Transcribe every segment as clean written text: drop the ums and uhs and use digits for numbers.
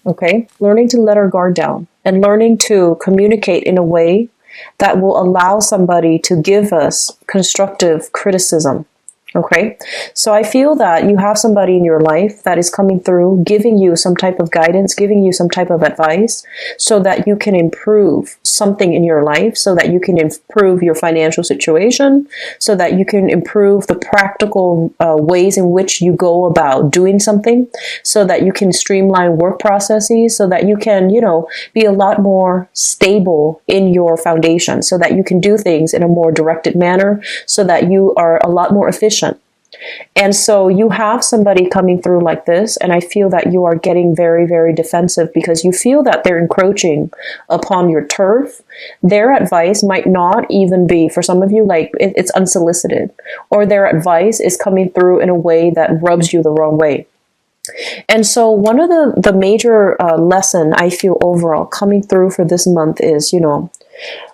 Okay. Learning to let our guard down and learning to communicate in a way that will allow somebody to give us constructive criticism. Okay. So I feel that you have somebody in your life that is coming through, giving you some type of guidance, giving you some type of advice so that you can improve something in your life, so that you can improve your financial situation, so that you can improve the practical ways in which you go about doing something, so that you can streamline work processes, so that you can, be a lot more stable in your foundation, so that you can do things in a more directed manner, so that you are a lot more efficient. And so you have somebody coming through like this, and I feel that you are getting very, very defensive because you feel that they're encroaching upon your turf. Their advice might not even be, for some of you, like it's unsolicited, or their advice is coming through in a way that rubs you the wrong way. And so one of the major lesson I feel overall coming through for this month is,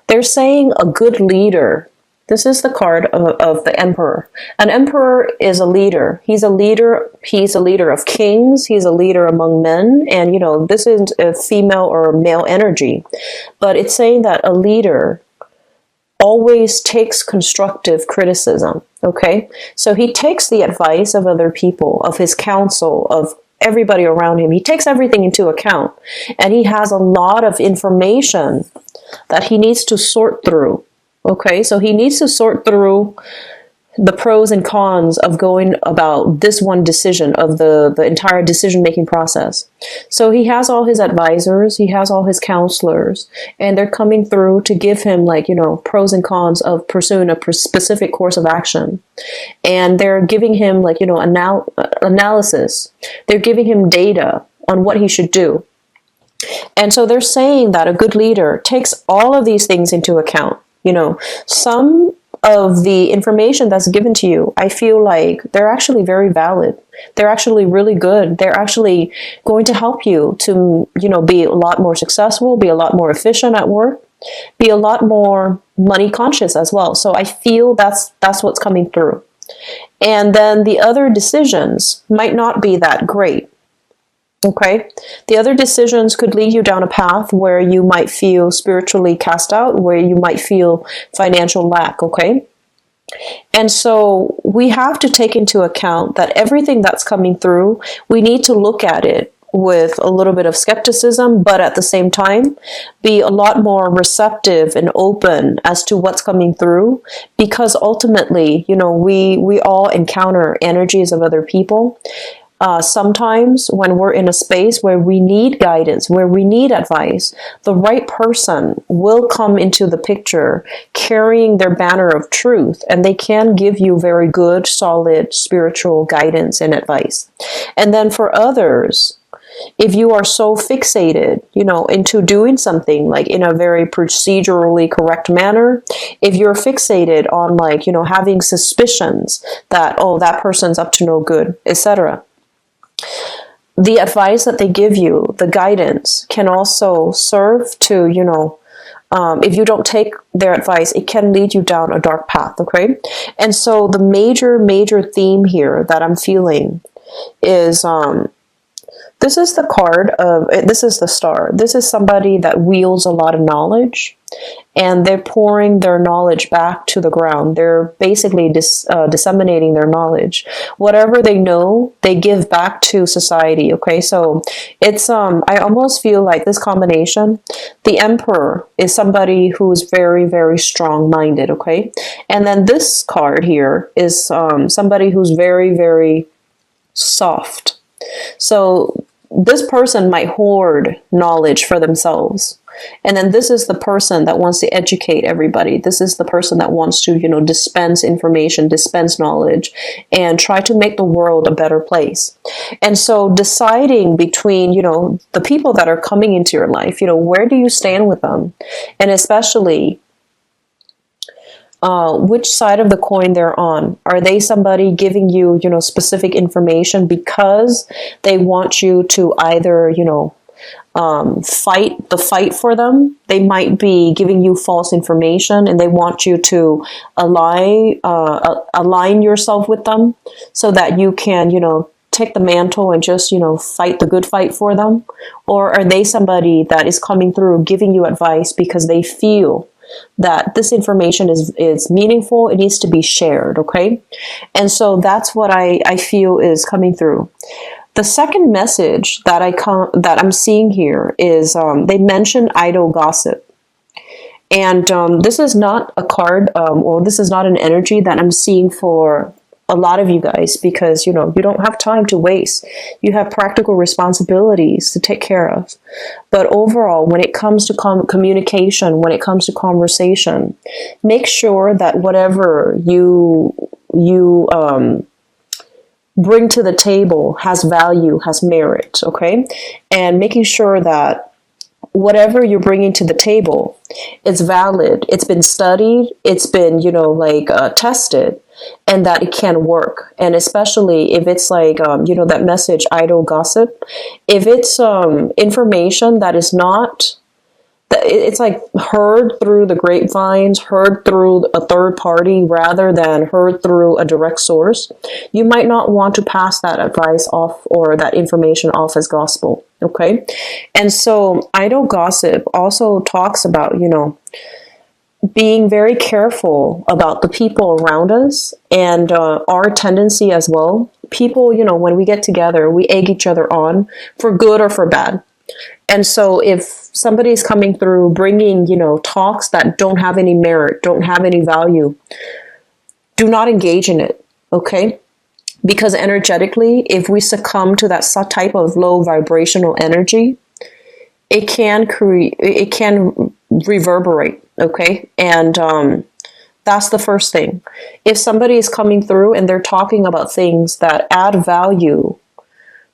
they're saying a good leader. This is the card of the emperor. An emperor is a leader. He's a leader. He's a leader of kings. He's a leader among men. And, this is a female or male energy. But it's saying that a leader always takes constructive criticism. Okay. So he takes the advice of other people, of his counsel, of everybody around him. He takes everything into account, and he has a lot of information that he needs to sort through. Okay, so he needs to sort through the pros and cons of going about this one decision, of the entire decision-making process. So he has all his advisors, he has all his counselors, and they're coming through to give him, pros and cons of pursuing a specific course of action. And they're giving him, analysis. They're giving him data on what he should do. And so they're saying that a good leader takes all of these things into account. Some of the information that's given to you, I feel like they're actually very valid. They're actually really good. They're actually going to help you to, be a lot more successful, be a lot more efficient at work, be a lot more money conscious as well. So I feel that's what's coming through. And then the other decisions might not be that great. Okay, the other decisions could lead you down a path where you might feel spiritually cast out, where you might feel financial lack. Okay, and so we have to take into account that everything that's coming through, we need to look at it with a little bit of skepticism, but at the same time, be a lot more receptive and open as to what's coming through, because ultimately, we all encounter energies of other people. Sometimes when we're in a space where we need guidance, where we need advice, the right person will come into the picture carrying their banner of truth, and they can give you very good, solid spiritual guidance and advice. And then for others, if you are so fixated, into doing something like in a very procedurally correct manner, if you're fixated on having suspicions that, that person's up to no good, etc., the advice that they give you, the guidance, can also serve to, if you don't take their advice, it can lead you down a dark path, okay? And so the major theme here that I'm feeling is, this is the card of, this is the star. This is somebody that wields a lot of knowledge, and they're pouring their knowledge back to the ground. They're basically disseminating their knowledge. Whatever they know, they give back to society, okay? So it's, I almost feel like this combination, the emperor is somebody who's very, very strong-minded, okay? And then this card here is somebody who's very, very soft. So this person might hoard knowledge for themselves. And then this is the person that wants to educate everybody. This is the person that wants to, dispense information, dispense knowledge, and try to make the world a better place. And so deciding between, the people that are coming into your life, where do you stand with them? And especially, which side of the coin they're on. Are they somebody giving you, specific information because they want you to either, fight for them? They might be giving you false information, and they want you to align yourself with them so that you can, take the mantle and just, fight the good fight for them? Or are they somebody that is coming through giving you advice because they feel that this information is meaningful, it needs to be shared, okay? And so that's what I feel is coming through. The second message that I'm seeing here is they mention idle gossip. And this is not a card, or this is not an energy that I'm seeing for a lot of you guys, because, you don't have time to waste. You have practical responsibilities to take care of. But overall, when it comes to communication, when it comes to conversation, make sure that whatever you bring to the table has value, has merit, okay? And making sure that whatever you're bringing to the table is valid, it's been studied, it's been, tested, and that it can work. And especially if it's like, that message, idle gossip, if it's information that is not, it's like heard through the grapevines, heard through a third party rather than heard through a direct source, you might not want to pass that advice off or that information off as gospel. Okay. And so idle gossip also talks about, being very careful about the people around us and our tendency as well. People, when we get together, we egg each other on for good or for bad. And so if somebody's coming through bringing, talks that don't have any merit, don't have any value, do not engage in it, okay? Because energetically, if we succumb to that type of low vibrational energy, it can reverberate, okay? And that's the first thing. If somebody is coming through and they're talking about things that add value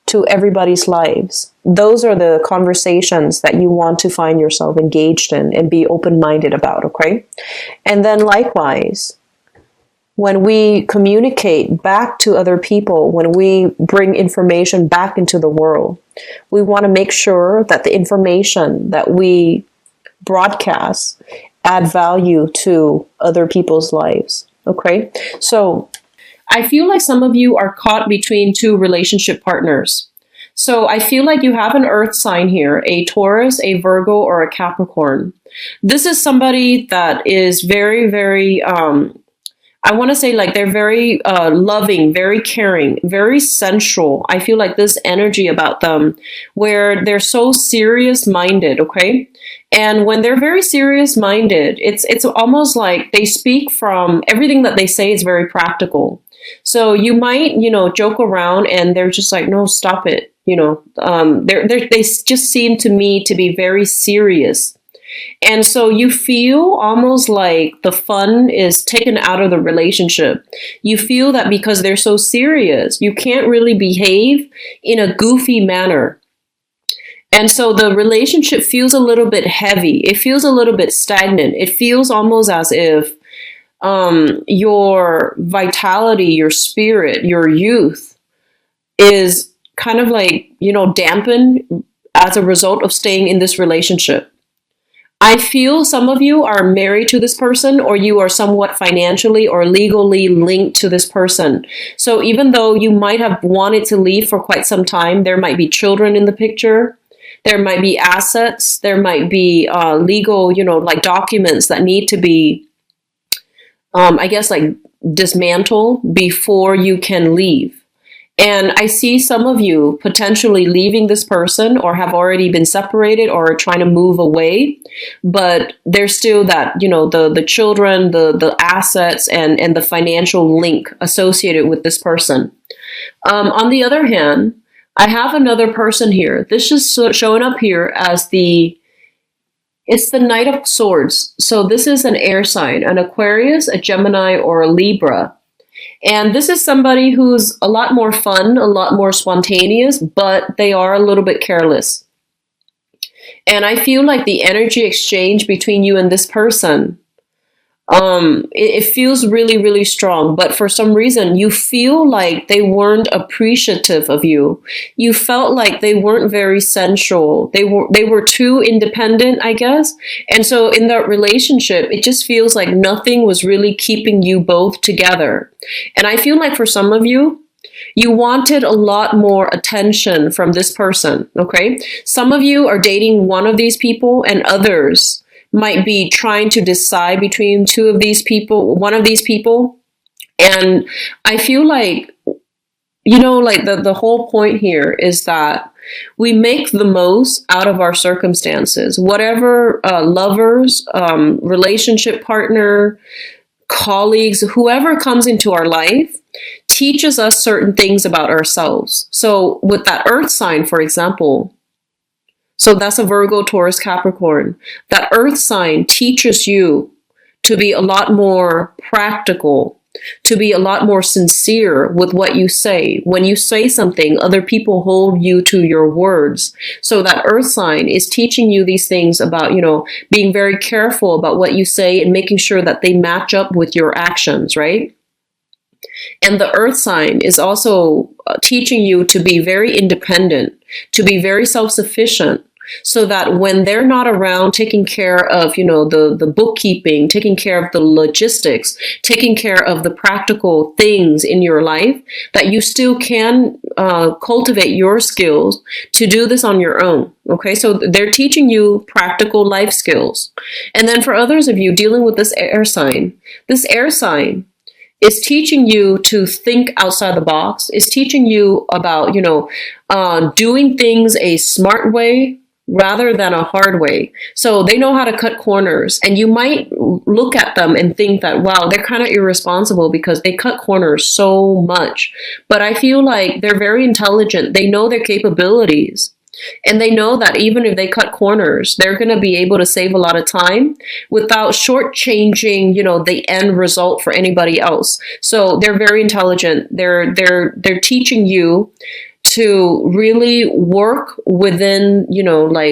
to everybody's lives, those are the conversations that you want to find yourself engaged in and be open-minded about, okay? And then likewise, when we communicate back to other people, when we bring information back into the world, we want to make sure that the information that we broadcast add value to other people's lives, okay? So I feel like some of you are caught between two relationship partners. So I feel like you have an earth sign here, a Taurus, a Virgo, or a Capricorn. This is somebody that is very, very, I want to say like they're very loving, very caring, very sensual. I feel like this energy about them where they're so serious minded, okay? And when they're very serious minded, it's almost like they speak from everything that they say is very practical. So you might, joke around and they're just like, no, stop it. They just seem to me to be very serious. And so you feel almost like the fun is taken out of the relationship. You feel that because they're so serious, you can't really behave in a goofy manner. And so the relationship feels a little bit heavy. It feels a little bit stagnant. It feels almost as if your vitality, your spirit, your youth is kind of like, dampened as a result of staying in this relationship. I feel some of you are married to this person, or you are somewhat financially or legally linked to this person. So even though you might have wanted to leave for quite some time, there might be children in the picture. There might be assets. There might be legal, like documents that need to be, dismantled before you can leave. And I see some of you potentially leaving this person or have already been separated or trying to move away. But there's still that, the children, the assets and the financial link associated with this person. On the other hand, I have another person here. This is showing up here as it's the Knight of Swords. So this is an air sign, an Aquarius, a Gemini, or a Libra. And this is somebody who's a lot more fun, a lot more spontaneous, but they are a little bit careless. And I feel like the energy exchange between you and this person, it feels really, really strong. But for some reason, you feel like they weren't appreciative of you. You felt like they weren't very sensual. They were too independent, I guess. And so in that relationship, it just feels like nothing was really keeping you both together. And I feel like for some of you, You wanted a lot more attention from this person, okay? Some of you are dating one of these people, and others might be trying to decide between two of these people, one of these people. And I feel like, like the whole point here is that we make the most out of our circumstances. Whatever lovers, relationship partner, colleagues, whoever comes into our life teaches us certain things about ourselves. So with that earth sign, for example, so that's a Virgo, Taurus, Capricorn. That earth sign teaches you to be a lot more practical, to be a lot more sincere with what you say. When you say something, other people hold you to your words. So that earth sign is teaching you these things about, being very careful about what you say and making sure that they match up with your actions, right? And the earth sign is also teaching you to be very independent, to be very self-sufficient, so that when they're not around taking care of, the bookkeeping, taking care of the logistics, taking care of the practical things in your life, that you still can cultivate your skills to do this on your own. Okay, so they're teaching you practical life skills. And then for others of you dealing with this air sign is teaching you to think outside the box, is teaching you about, doing things a smart way rather than a hard way. So they know how to cut corners, and you might look at them and think that, wow, they're kind of irresponsible because they cut corners so much. But I feel like they're very intelligent. They know their capabilities. And they know that even if they cut corners, they're going to be able to save a lot of time without shortchanging, the end result for anybody else. So they're very intelligent. They're teaching you to really work within,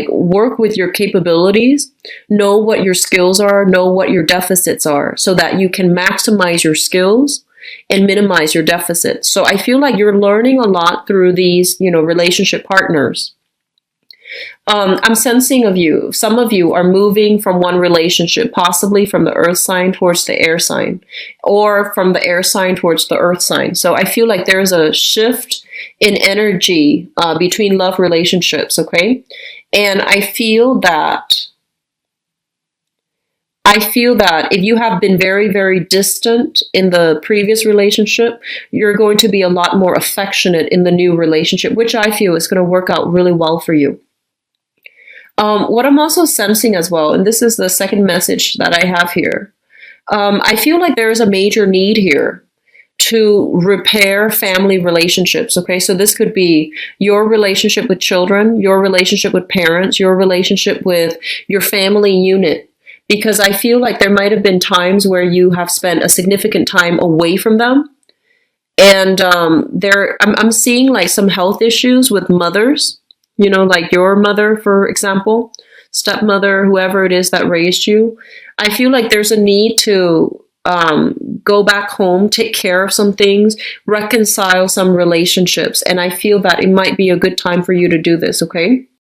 work with your capabilities, know what your skills are, know what your deficits are, so that you can maximize your skills and minimize your deficits. So I feel like you're learning a lot through these, relationship partners. I'm sensing of you, some of you are moving from one relationship, possibly from the earth sign towards the air sign, or from the air sign towards the earth sign. So I feel like there's a shift in energy between love relationships, okay? And I feel that if you have been very, very distant in the previous relationship, you're going to be a lot more affectionate in the new relationship, which I feel is going to work out really well for you. What I'm also sensing as well, and this is the second message that I have here, I feel like there is a major need here to repair family relationships. Okay, so this could be your relationship with children, your relationship with parents, your relationship with your family unit. Because I feel like there might have been times where you have spent a significant time away from them. And I'm seeing like some health issues with mothers, like your mother, for example, stepmother, whoever it is that raised you. I feel like there's a need to go back home, take care of some things, reconcile some relationships. And I feel that it might be a good time for you to do this, okay?